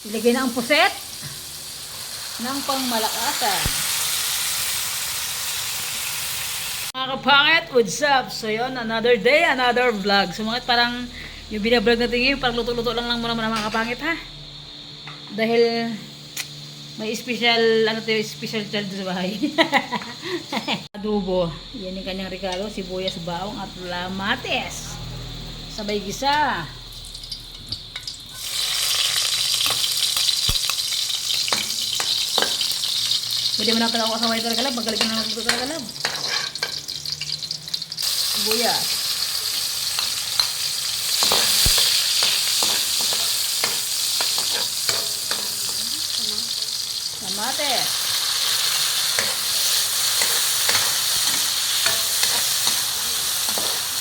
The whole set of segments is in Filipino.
Ilagay na ang puset ng pangmalakasan. Mga kapangit, what's up? So yun, another day, another vlog. So mga parang yung binablog natin ngayon, parang luto-luto lang muna mga kapangit ha. Dahil may special, special child sa bahay. Adobo. Yan yung kanyang regalo, sibuyas, baong at lamates. Sabay gisa. Pwede mo na pala ako kasaway ito kalab. Magaling na ako ito kalab. Sibuyas. Lamates.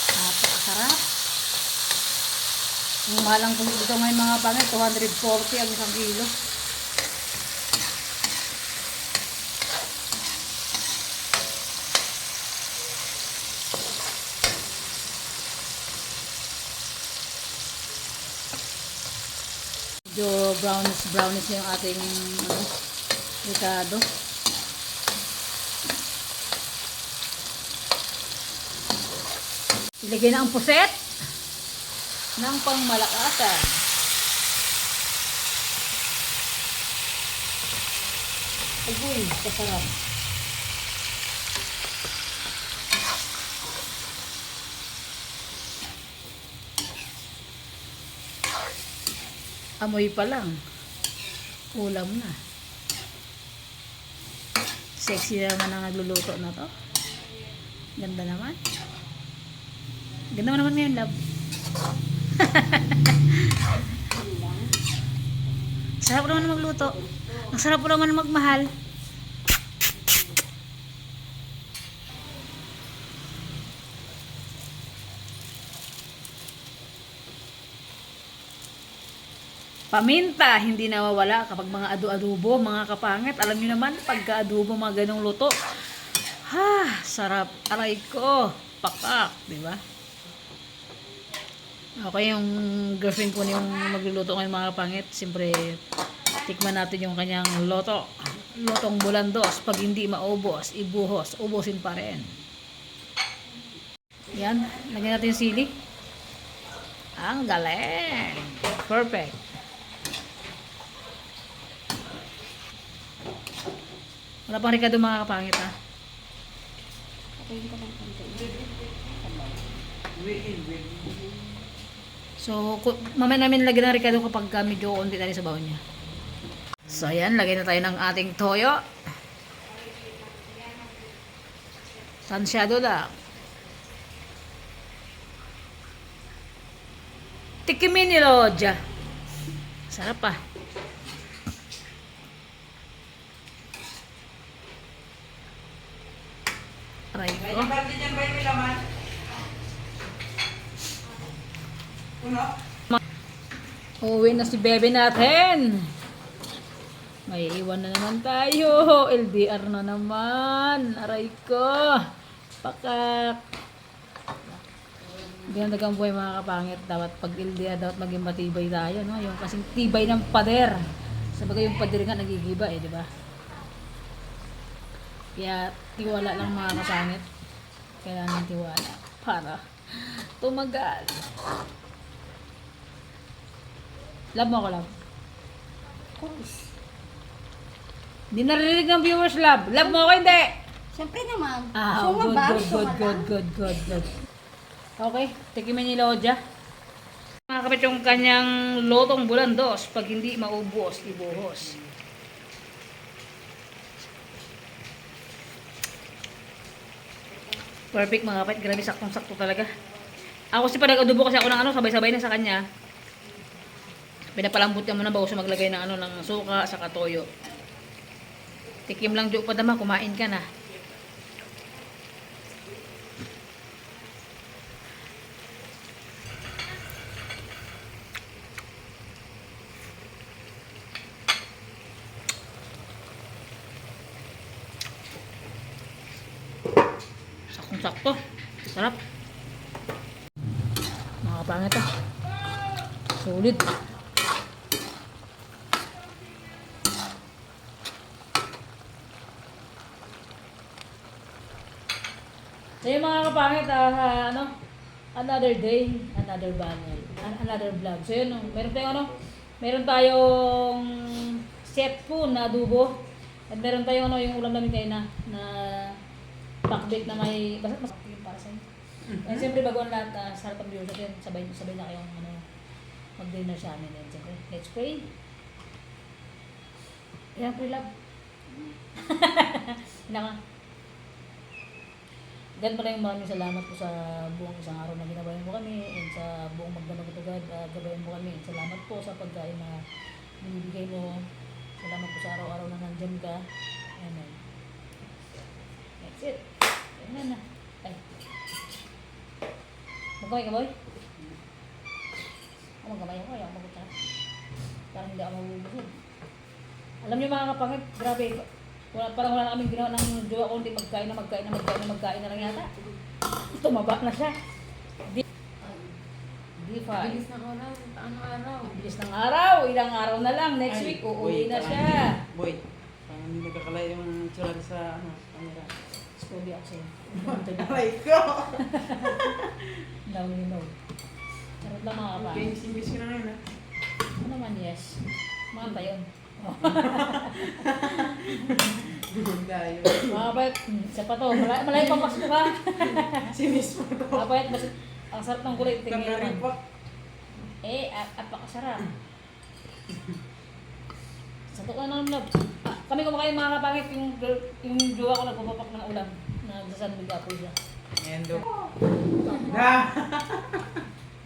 Napakasarap. Yung mahalang tuloy dito ngayon mga pangit, 240 ang isang kilo. Medyo brownish yung ating ricado. Ilagay na ang puset ng pangmalakasan. Agoy, kasarap. Amoy pa lang. Ulam na. Sexy naman ang nagluluto na to. Ganda naman. Ganda naman ngayon, love. Sarap naman magluto. Ang sarap naman magmahal. Paminta, hindi nawawala kapag mga adobo, mga kapangit. Alam niyo naman, pagka-adobo, mga ganong luto. Ha, sarap. Aray ko. Pakak, di ba? Okay, yung girlfriend ko yung magluluto ngayon mga kapangit. Siyempre, tikman natin yung kanyang loto. Lotong bulandos. Pag hindi maubos, ibuhos. Ubusin pa rin. Yan, lagyan natin yung sili. Ang galing. Perfect. Wala pang ricado mga kapangit ha. So, mamaya namin lagyan ng ricado kapag medyo konti tayo sa baon niya. So, ayan. Lagyan na tayo ng ating toyo. Tansyado lang. Tikimin ni Lodja. Sarap pa. Aray ko. Uwi na si bebe natin. May iwan na naman tayo. LDR na naman. Aray ko. Pakak. Gandagang buhay mga kapangit. Dapat pag LDR, dapat maging matibay tayo. No? Yung kasing tibay ng pader. Sabagay yung pader nga nagigiba di ba? Kaya tiwala lang mga kapangit. Kailangan tiwala para tumagal. Love mo ako, love? Of course. Hindi narinig ng viewers, love. Love mo ako, hindi? Siyempre naman. Ah, good. Okay, tikimin ni Lodja. Mga kapit yung kanyang lotong bulandos. Pag hindi maubos, ibuhos. Perfect mga kapit. Grabe, saktong-sakto talaga. Ako kasi pa nag-adobo kasi ako ng sabay-sabay na sa kanya. Pinapalambot ka muna bago siya maglagay ng ng suka sa toyo. Tikim lang jo pa dama, kumain ka na. Sakto. Sarap. Mga kapangit ah. Sulit. So yung mga kapangit, another day, another banner, another vlog. So yun, meron tayong set po na adobo. At meron tayong yung ulam namin kayo na pakbit na may, basta mas yung para sa inyo. And siyempre bago ang lahat, sa harap ng viewers natin, sabay na kayong mag-dinner sa amin. And siyempre, let's pray. Yan, pray love. Hinaka. Gan pala yung maraming salamat po sa buong isang araw na ginabayan mo kami and sa buong magdamag itugad, gabayan mo kami. And salamat po sa pagkain na binibigay mo. Salamat po sa araw-araw na nandyan ka. Amen. That's it. Ayan na. Ay. Magkamay ka, boy? Magkamay ako. Ayaw magkita. Parang hindi ako mabubusog. Alam niyo mga kapangit, grabe. Parang wala na kaming ginawa ng jowa ko. Hindi magkain na lang yata. Tumaba na siya. D5. Bilis ng oras. Ano araw? Bilis ng araw. Ilang araw na lang. Next week, uuwi na siya. Boy, parang hindi nagkakalay yung tsura sa camera. Spoody ako sa'yo. Aray ko! Now we know. Charot lang mga kapangit. Okay, simbis ko na ngayon ha. Ano naman, yes. Mga tayon. Dayo. Mga kapayat, isa pa to. Malay pang pasok ka. Sinis mo to. Mga kapayat, ang sarap ng kulay. Tingin naman. Nakaripak. Apakasarap. Sa to ka na love. Kami kumakain mga kapangit, yung jowa ko nagpapapak ng ulam. Nagsasan bigapo siya. Endo. Da!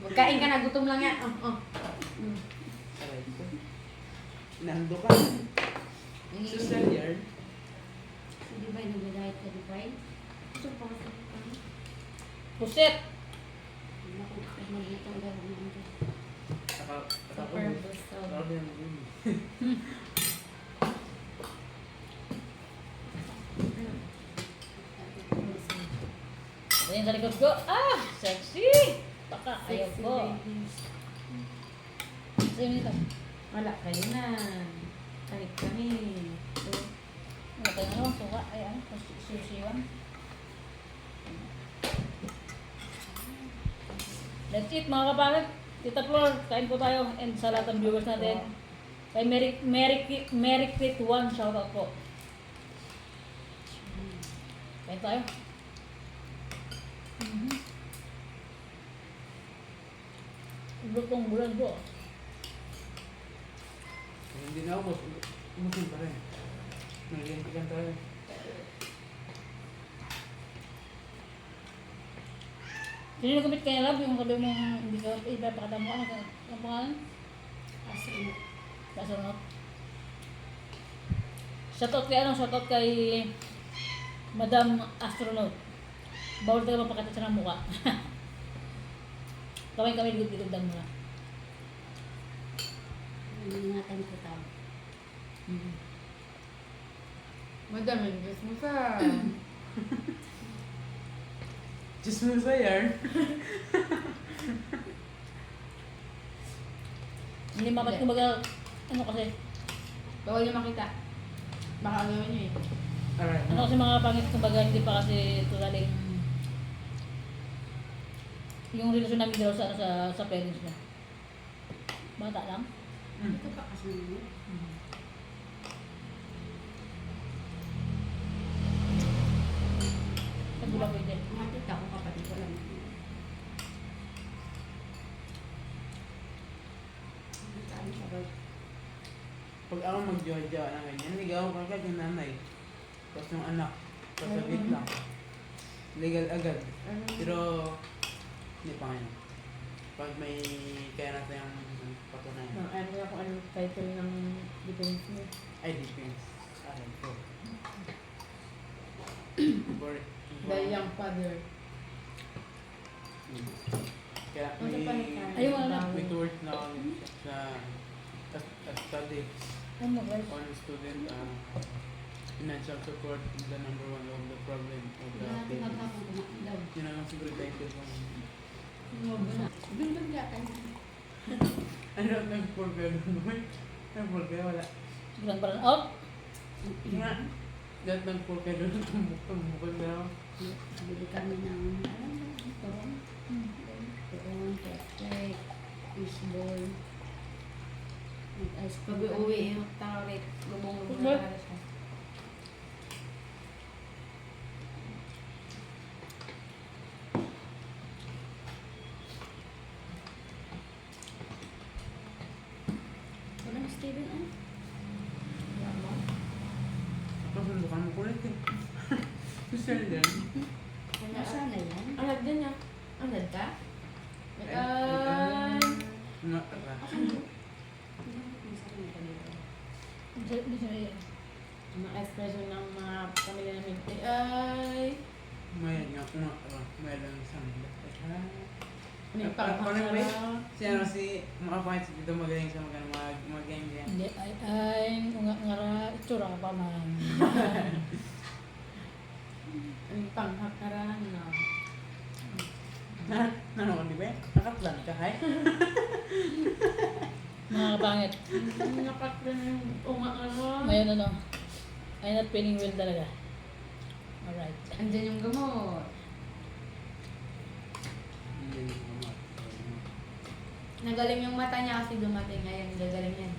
Magkain ka na, gutom lang yan. Aray ko. Nando ka. Social yard. Di ba, nag-diet ka, di ba? Gusto pa kasi. Pusit! Naku, mag-ito ang gawin natin. Super gusto. Ayan sa likod ko. Ah! Sexy! Baka, ayaw ko. Sa'yo nito. Wala kayo na. Kahit kami. Wala tayo suka. Ayan, susiwan. That's it mga kapangit. Tita Flor, kain po tayo. And sa lahat ng viewers natin. Kay Mary Crit 1, shoutout po. Kain tayo. Lutong bulan po. Hindi na ako. Umusin pa rin. Naglintikan tayo. Sino nagkamit kaya love? Yung sabi mo hindi ka ipapakita mo. Ano pangalan? Astronaut. Astronaut. Shoutout kay Madam Astronaut. Bawal talaga mapakita siya ng mukha. Kami ligod-ligodan mo na. Ingatan ko tao. Madam, Diyos mo sa... Diyos mo sa yard. Hindi mapat kumbaga, ano kasi, Bawal niyo makita. Baka agawin niyo eh. Alright. ano kasi mga pangit kumbaga hindi pa kasi totaling yung relasyon namin daw sa parents niya. Bata lang. Ito pa kasi naman. Sa gulang pwede. Mga tita ko, kapatid ko lang. Saan siya ba? Pag ako mag-jowa-jowa na ganyan, ligaw ko agad yung nanay. Tapos yung anak. Pasabit lang. Legal agad. Pero, hindi pa ngayon. Pag may kaya natin yung patunayan. Ano kaya kung anong title ng defense mo? Ay, depends. Aray ko. The Young Father. Kaya Ano sa panitan? Ayun, ano? may towards na ako sa study Ano guys? on student financial support is the number one of the problem of the Wala natin parents. magkakong kumakalaw. Yun ang siguro title ko. Bilbil yata yun. Ano, nag-forget mo? Nag-forget, wala. Bilang burn out. Nga. Lahat ng pulke doon, tumbok-tumbok na. Bili kami ng, alam mo, ito. Ito, cake, fishball. Ice Pag cream. uwi, yung tao ulit, lubong-lubong What? na para siya. Walang Steven, ah. Pasundukan mo kulit eh. Social din. Nasaan na yan? Anad din niya. Anad ka? Nga, Nasaan na kanila? Hindi siya yan. Mga expression ng mga pamilya namin. Ay! Mayroon nga, mayroon isang May Parang panghara. si mga fights dito magaling sa mag-game yan. Hindi, ay, ngara, itsura ka pa man. May panghakaran na. Nanonood di ba? Nakaplan ka, hay? Mga kapangit. Nakaklan yung umangara. Ngayon ano, I'm not feeling well talaga. Alright. Andyan yung gamot. Nagaling yung mata niya kasi dumating ngayon. Gagaling yan.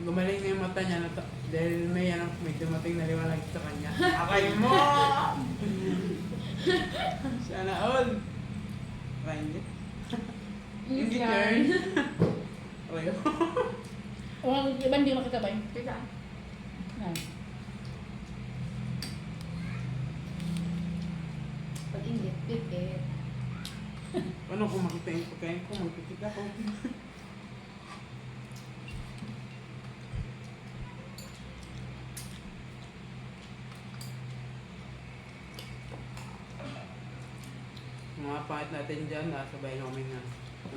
Gumaling na yung mata niya dahil may dumating na liwanag sa kanya. Akay mo! Sana all! Find it. Hindi turn. Okay. O, iba hindi makita ba yun? Kita. Yan. Pag inggit, pikit. Paano kung makita yung pagkain ko? Magpipit ako. Mga pangit natin dyan, sabay na kami na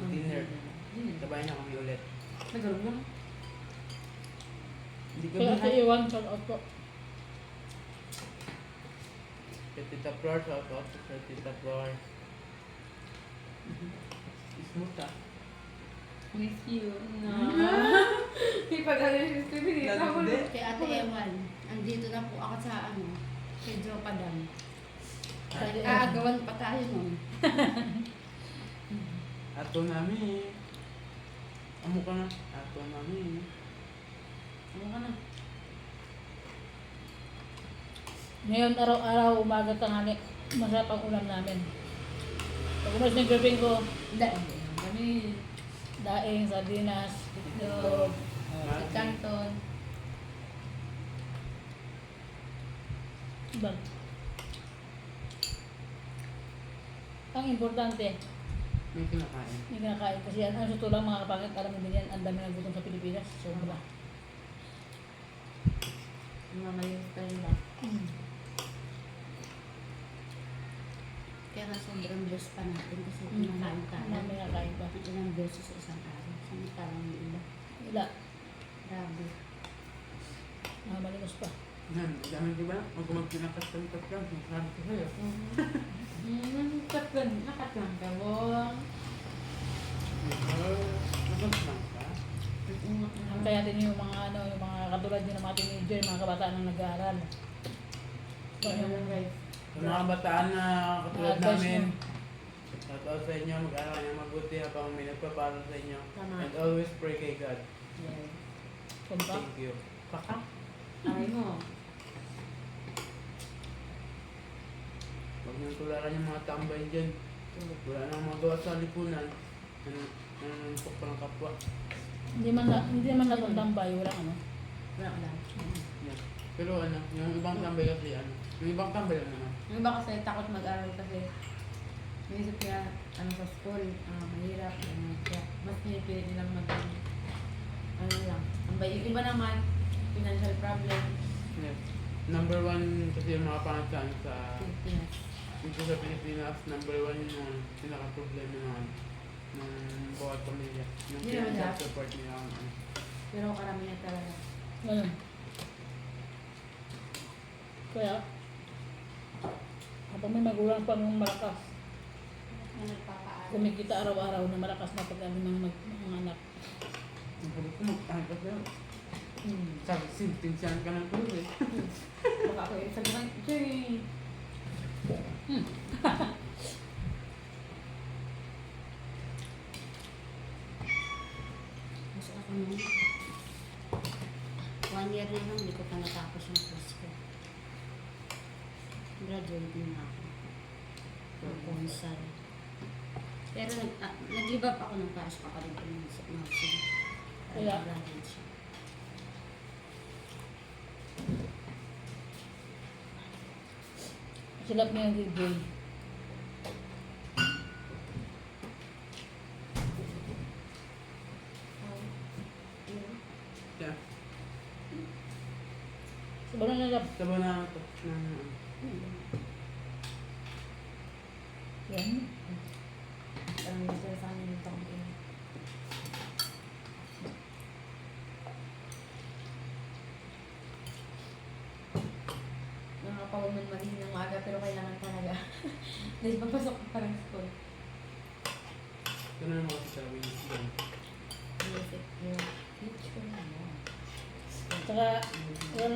dinner. Sabay na kami ulit. Nagulong lang. Hindi ka Kaya ba? sa iwan, shout out po. Sa Tita Flor, shout out sa Tita Flor. Smooth ah. Miss you. No. Hindi pa galing yung spirit. Hindi. Kay Ate Ewan, andito na po ako sa kay Joe Padang. Aagawan pa tayo nun. Ato namin. Amo ka na. Ato namin. Ano ka na? Ngayon, araw-araw, umaga, tanghali, masarap ang ulam namin. Pag umalis ng gripping ko, Kami. daing, sardinas, itlog, Si Canton. iba. Ang importante, May kinakain. hindi kinakain. Kasi yan, ang suto lang mga kapangit, alam mo din yan, ang dami ng gutom sa Pilipinas. Sobra. Mamalis pa nila. Kaya nga sobrang blessed pa natin kasi kumakain tayo. Marami nakain pa. Ilang beses sa isang araw. Samantalang yung iba. Wala. Grabe. Nakamalimos pa. Yan, dami di ba? Huwag ko magpinakas-takas lang. Sabi ko sa'yo. Nakatlang ka, Bong. Nabag lang ka. Kaya din yung mga ano, yung mga katulad nyo ng mga teenager, mga kabataan na nag-aaral. Ayun, guys. Sa mga bataan na katulad Advice namin, nyo. shout out sa inyo, mag-aaral niyo mabuti habang may nagpapalo sa inyo. Tama. And always pray kay God. Yes. Kumpa. Thank you. Paka? Ay mo. Huwag niyong tularan yung mga tambay dyan. Wala nang magawa sa lipunan. Nanuntok pa ng kapwa. Hindi man lahat tambay, walang ano. Wala lang. Yan. Pero ano, yung ibang tambay kasi ano, yung ibang tambay lang naman. Yung iba kasi takot mag-aral kasi naisip niya ano sa school, mahirap, kaya mas pinipilit nilang ano lang. Yung iba naman, financial problem, Yes. Number one kasi yung mga pangasan sa Pilipinas. dito sa Pilipinas, number one yung pinaka-problema naman ng bawat pamilya. Yung Hindi naman financial lahat. support nila. Ano. Pero karamihan talaga. Ganun. Kaya, kapag may magulang pang malakas, Na nagpapaaral. kumikita araw-araw na malakas na pag ano ng mga anak. Ang sabi ko, magpahal ka sa'yo. Sabi, sintinsyan ka ng tulog eh. Baka ako yung sabi ng, Jay. Mas ako nung 1 year na lang, hindi ko pa natapos yung course ko. Graduate na ako. For consal. Pero nag-give up ako ng paras pa ka rin ng nursing. Kaya? Graduate siya. Silap niya yung DJ. Kaya, Sobrang nalap. sabaw na ito. Yan. Ang nasa sa amin yung tangin. Nakakapagod man ng maaga pero kailangan talaga. Dahil papasok ka parang school. Ganun naman kasi sabi niya. Music, yung teacher na mo. Saka,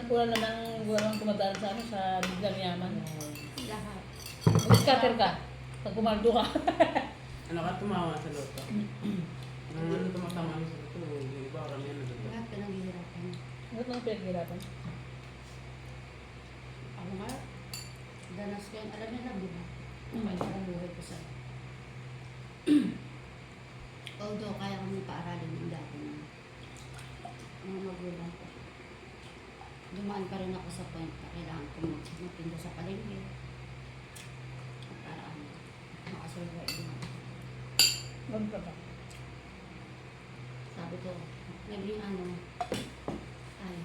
wala namang tumadaan sa ano, sa biglang yaman. Lahat. Mag-scatter ka. Pag kumaldo ka. Ano ka tumawa sa loto? Nung ano tumatama sa loto, yung iba karamihan na loto. Lahat ka naghihirapan. Ano nang pinaghirapan? Ako nga, danas ko yun. Alam niyo lang, di ba? Ang buhay ko sa... Although, kaya kami paaralin yung dati na mga magulang ko. Dumaan pa rin ako sa point na kailangan ko magtinda sa palengke. Para makasurvive naman. Ganun ka ba? Sabi ko, naging ano, ay,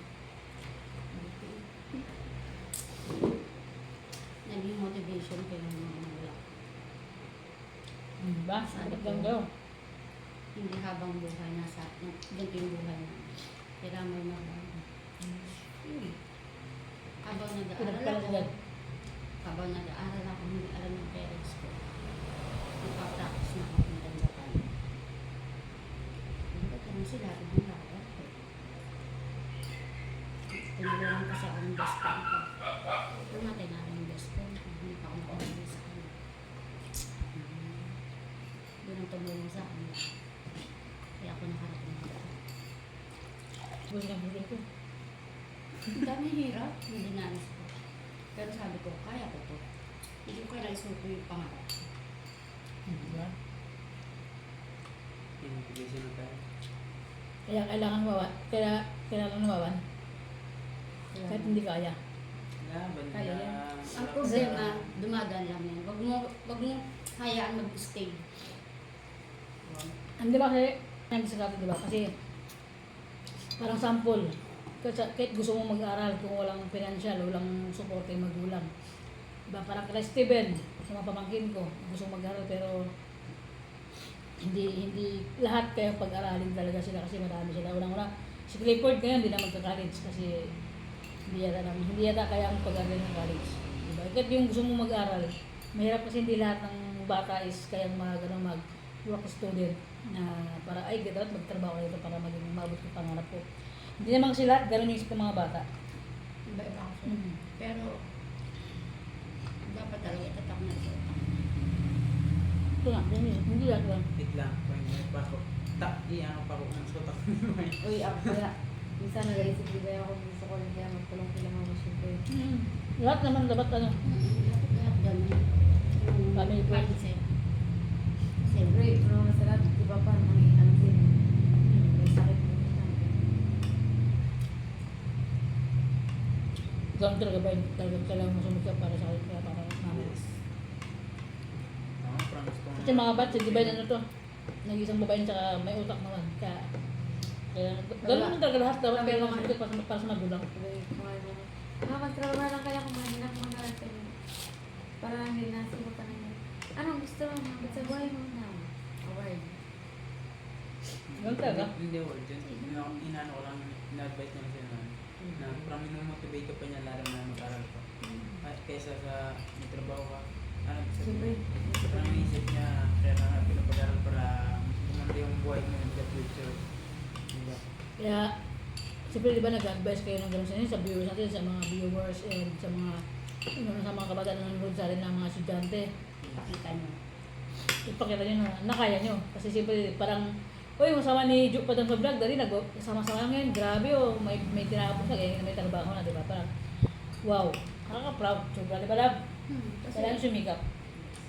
naging motivation ko yung mga magulang. Ba? Sabi ko. Hindi habang buhay nasa, ganito yung buhay na. Kailangan mo magbago. Habang nag-aaral Pinagpala ako, agad. habang nag-aaral ako, hindi alam ng parents ko. Nagpa-practice na ako ng Japan. Hindi ko sila, hindi ako. Tinuluran kasi ako ng best friend ko. Namatay na rin yung best friend ko. Hindi pa ako nakauwi sa kanya. Doon ang tumulong sa akin. Kaya ako nakarating dito. Buhay ng buhay ko. Ang dami hirap, yung dinanas ko. Pero sabi ko, kaya ko to. Hindi ko kailangan isuko yung pangarap. Diba? Motivation na tayo. Kaya kailangan mawan. Kaya kailangan mawan. Kahit hindi kaya. Laban Kaya na. yan. Ang problema, dumadaan lang yan. Wag mo hayaan mag-stay. Hindi ba kasi, nag-isagato diba? Kasi, parang sample. Kahit gusto mo mag-aaral kung walang financial, walang support yung magulang. Diba? Parang kala Steven, sa mga pamangkin ko, gusto mag-aaral pero hindi lahat kaya pag-aralin talaga sila kasi marami sila. Unang-una, si Clifford ngayon hindi na magka-college kasi hindi yata kaya ang pag-aaral ng college. Diba? Kahit yung gusto mo mag-aaral, mahirap kasi hindi lahat ng bata is kayang mag-work student na para ay dapat magtrabaho kayo para maging mabot yung pangarap ko. Hindi naman sila, ganun yung isip ng mga bata. Iba-iba kasi. Pero, dapat talaga itatak na ito. Ito nga, hindi lahat lang. Wait lang, kung may pasok. Iyan pa ko ng sutak. Uy, ako kaya. Minsan nag-iisip din ako gusto ko lang kaya magtulong sila mga machine ko. Lahat naman dapat ano. Lahat ganun. Yung Family first. mindset. Siyempre, ano na sila, di ba pa, ano din. May sakit din. Ganun talaga ba yun? Talagang kailangan masunod ka para sa kaya para mama. Oo, promise ko. Kasi mga bat, di ba yun ano to? Nag-isang babae tsaka may utak naman. Kaya ganun naman talaga lahat dapat kaya masunod ka para sa magulang. Magtrabaho lang kaya kumain lang mga natin. Para hindi na sila pa na yun. Anong gusto mo? Ba't sa buhay mo na? Award. Ganun talaga. Hindi word yun. Inano ko lang, in-advise niya siya na parang motivate ka pa niya lalo na mag-aral ka. At kaysa sa may trabaho ka, ano, Siyempre. parang naisip niya, kaya na pinapag-aral para gumanda yung buhay mo in the future. Diba? Kaya Siyempre, di ba nag-advise kayo ng gano'n sa inyo, sa viewers natin, sa mga viewers and sa mga sa mga kabataan na nanonood sa atin ng mga estudyante. Pakita niyo. Ipakita nyo na kaya nyo. Kasi siyempre parang, uy, masama ni Juke pa doon sa vlog, dali sama-sama ngayon, grabe oh, may tinapos na, kaya may trabaho na, di ba? Parang, wow, nakaka-proud. Sobra, di ba, love? Kasi Kailangan sumikap.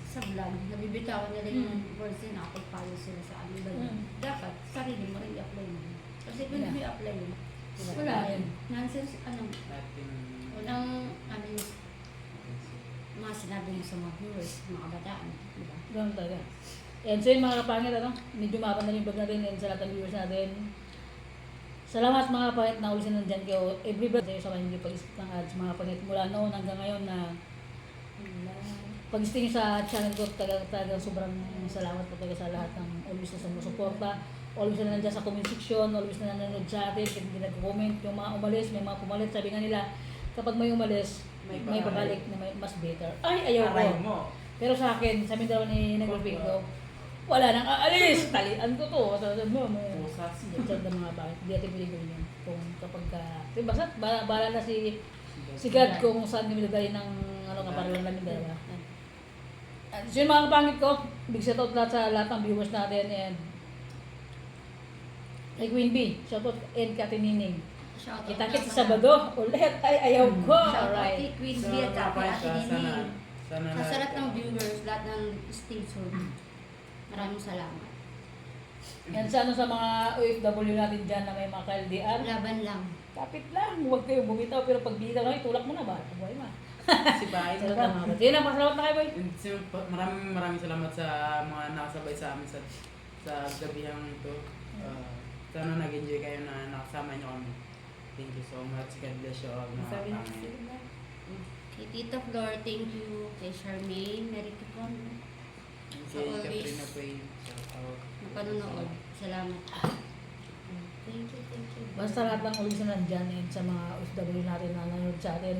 sa vlog, nabibitawan nila yung words na nakapag-follow sila sa amin. Dapat, sarili mo rin i-apply mo. Kasi kung hindi mo i-apply mo, wala Wala. yun. Nonsense, Ating... walang, mga sinabi mo sa mga viewers, mga kabataan, di ba? Ganun talaga. And so yun mga kapangit, medyo mapan na yung vlog natin and sa lahat ng viewers natin. Salamat mga kapangit na ulisin nandyan kayo. Every vlog sa'yo sa mga hindi pag-isip ng ads, mga kapangit mula noon hanggang ngayon na pag-isip sa channel ko, talagang sobrang salamat po talaga sa lahat ng always na sumusuporta. Always na nandiyan sa comment section, always na nanonood sa atin, hindi nag-comment, yung mga umalis, may mga pumalit, sabi nga nila, kapag may umalis, may babalik na may mas better. Ay, ayaw Aray ko. mo. Pero sa akin, sabi daw ni nag-repeat ko, wala nang aalis, talian ko to. Sabi mo, Pusas. Diyan ng mga bakit, hindi natin pwede gawin yun. Kung kapag ka, basta, bahala na si God kung saan kami nagdali ng kaparalan namin dalawa. So yun mga kapangit ko, big shout out lahat sa lahat ng viewers natin and kay Queen B, shout out and Kati Nining. Shoutout Kita-kits nga sa pala. Sabado, ulit ay ayaw ko. Shoutout Alright. kay Queen So, B at kay kapay Ate siya, Nini. sana Sa lahat ng viewers, lahat ng station. Maraming salamat. Yan sa sa mga OFW natin dyan na may mga ka-LDR. Laban lang. Kapit lang, huwag kayong bumitaw pero pag bitaw lang, itulak mo na ba? Buhay ma. Si Bahay Salamat lang mga kapatid. Yun lang, masalamat na kayo boy. Maraming salamat sa mga nakasabay sa amin sa gabihang ito. Sana nag-enjoy kayo na nakasama niyo kami. Thank you so much. God bless you all mga Sabi na kapangit. sila. Kay Tita Flor, thank you. Kay Charmaine, Mary Kipon. Kay always. Katrina Pay. Shout out. Napanonood. Salamat. Thank you, thank you. Basta lahat ng ulis na nandyan and sa mga OFW natin na nanonood sa atin.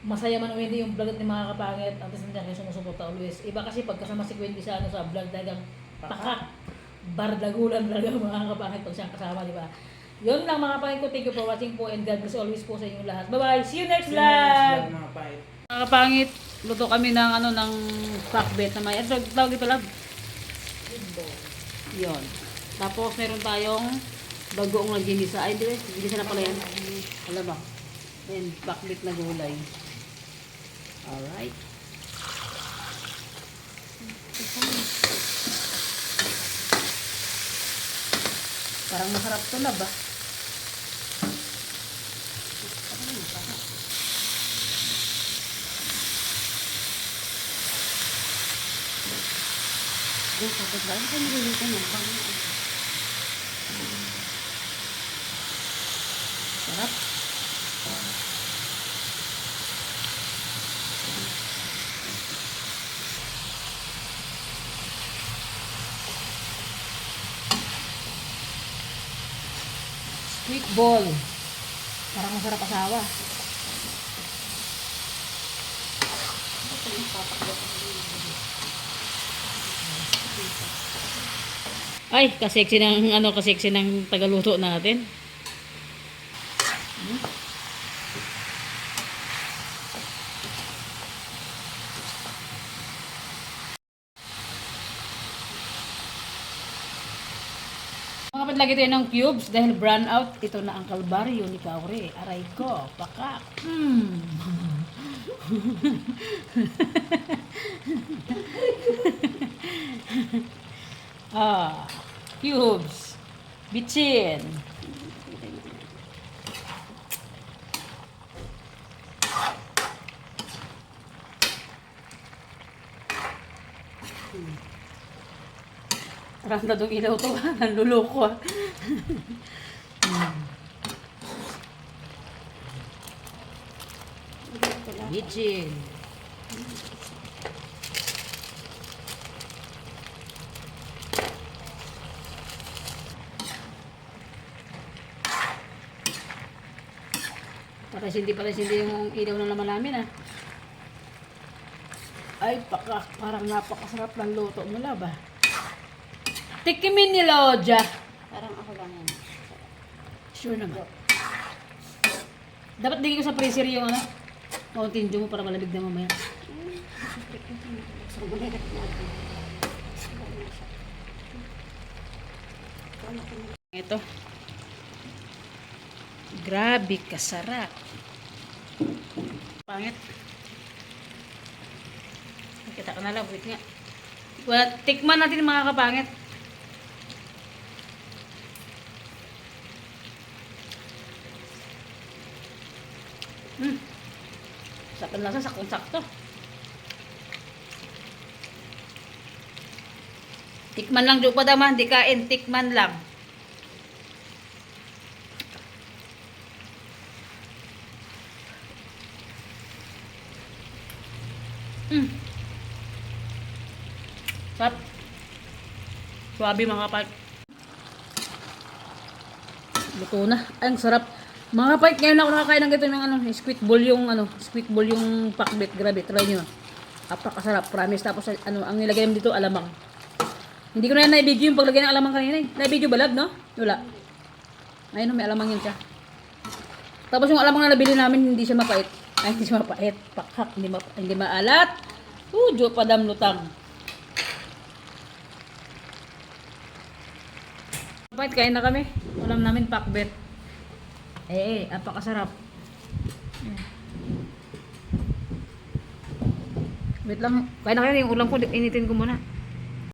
Masaya man o hindi yung vlog at mga kapangit at least nandiyan kayo sumusuporta always. Iba kasi pagkasama si Wendy sa sa vlog talagang pakak. Bardagulan talaga mga kapangit pag siyang kasama, di ba? Yun lang mga kapangit ko. Thank you for watching po and God bless always po sa inyong lahat. Bye-bye! See you next See you next vlog! vlog mga kapangit. Mga kapangit, luto kami ng ng pakbet na may, ano tawag dito lang? Yun. Tapos meron tayong bagoong na ginisa. Ay, hindi, ginisa na pala yan. Alam ba? Ayan, pakbet na gulay. Alright. Parang masarap to na ba? Yung kapit ba? Ano kayo niluluto niya? Sarap. Sweet ball. Parang masarap asawa. Ay, kaseksi ng kaseksi ng tagaluto natin. Mga kapit, lagi tayo ng cubes dahil brown out. Ito na ang kalbaryo ni Kauri. Aray ko, pakak. Cubes. Bitchin. Randa dong ilaw to. Nanluloko ah. Bitchin. Pares hindi yung ilaw ng laman namin ah. Ay, parang napakasarap ng luto mo na ba? Tikimin ni Lodja. Parang ako lang yan. Sure naman. Dapat digay ko sa freezer yung ano, Mountain Dew mo para malamig na mamaya. So, gumigat natin. Ito. Grabe kasarap. Pangit. Kita ka na lang, wait nga. Wala, tikman natin mga kapangit. Sakto lasa, saktong-sakto. Tikman lang, Diyo pa daman, di kain, tikman lang. Sarap. Swabe mga kapal. Luto na. Ay, ang sarap. Mga kapal, ngayon ako nakakain ng ganito ng ano, squid ball yung pakbet. Grabe, try nyo. Apakasarap, promise. Tapos ano, ang nilagay namin dito, alamang. Hindi ko na yan na-video yung paglagay ng alamang kanina eh. Na-video ba, love, no? Wala. Ayun, may alamang yun siya. Tapos yung alamang na nabili namin, hindi siya mapait. Ay, hindi siya mapait. Pakhak, hindi maalat. Diyo padam lutang. Mapait, kain na kami. Ulam namin, pakbet. Apakasarap. Wait lang. Kain na kayo yung ulam ko, initin ko muna.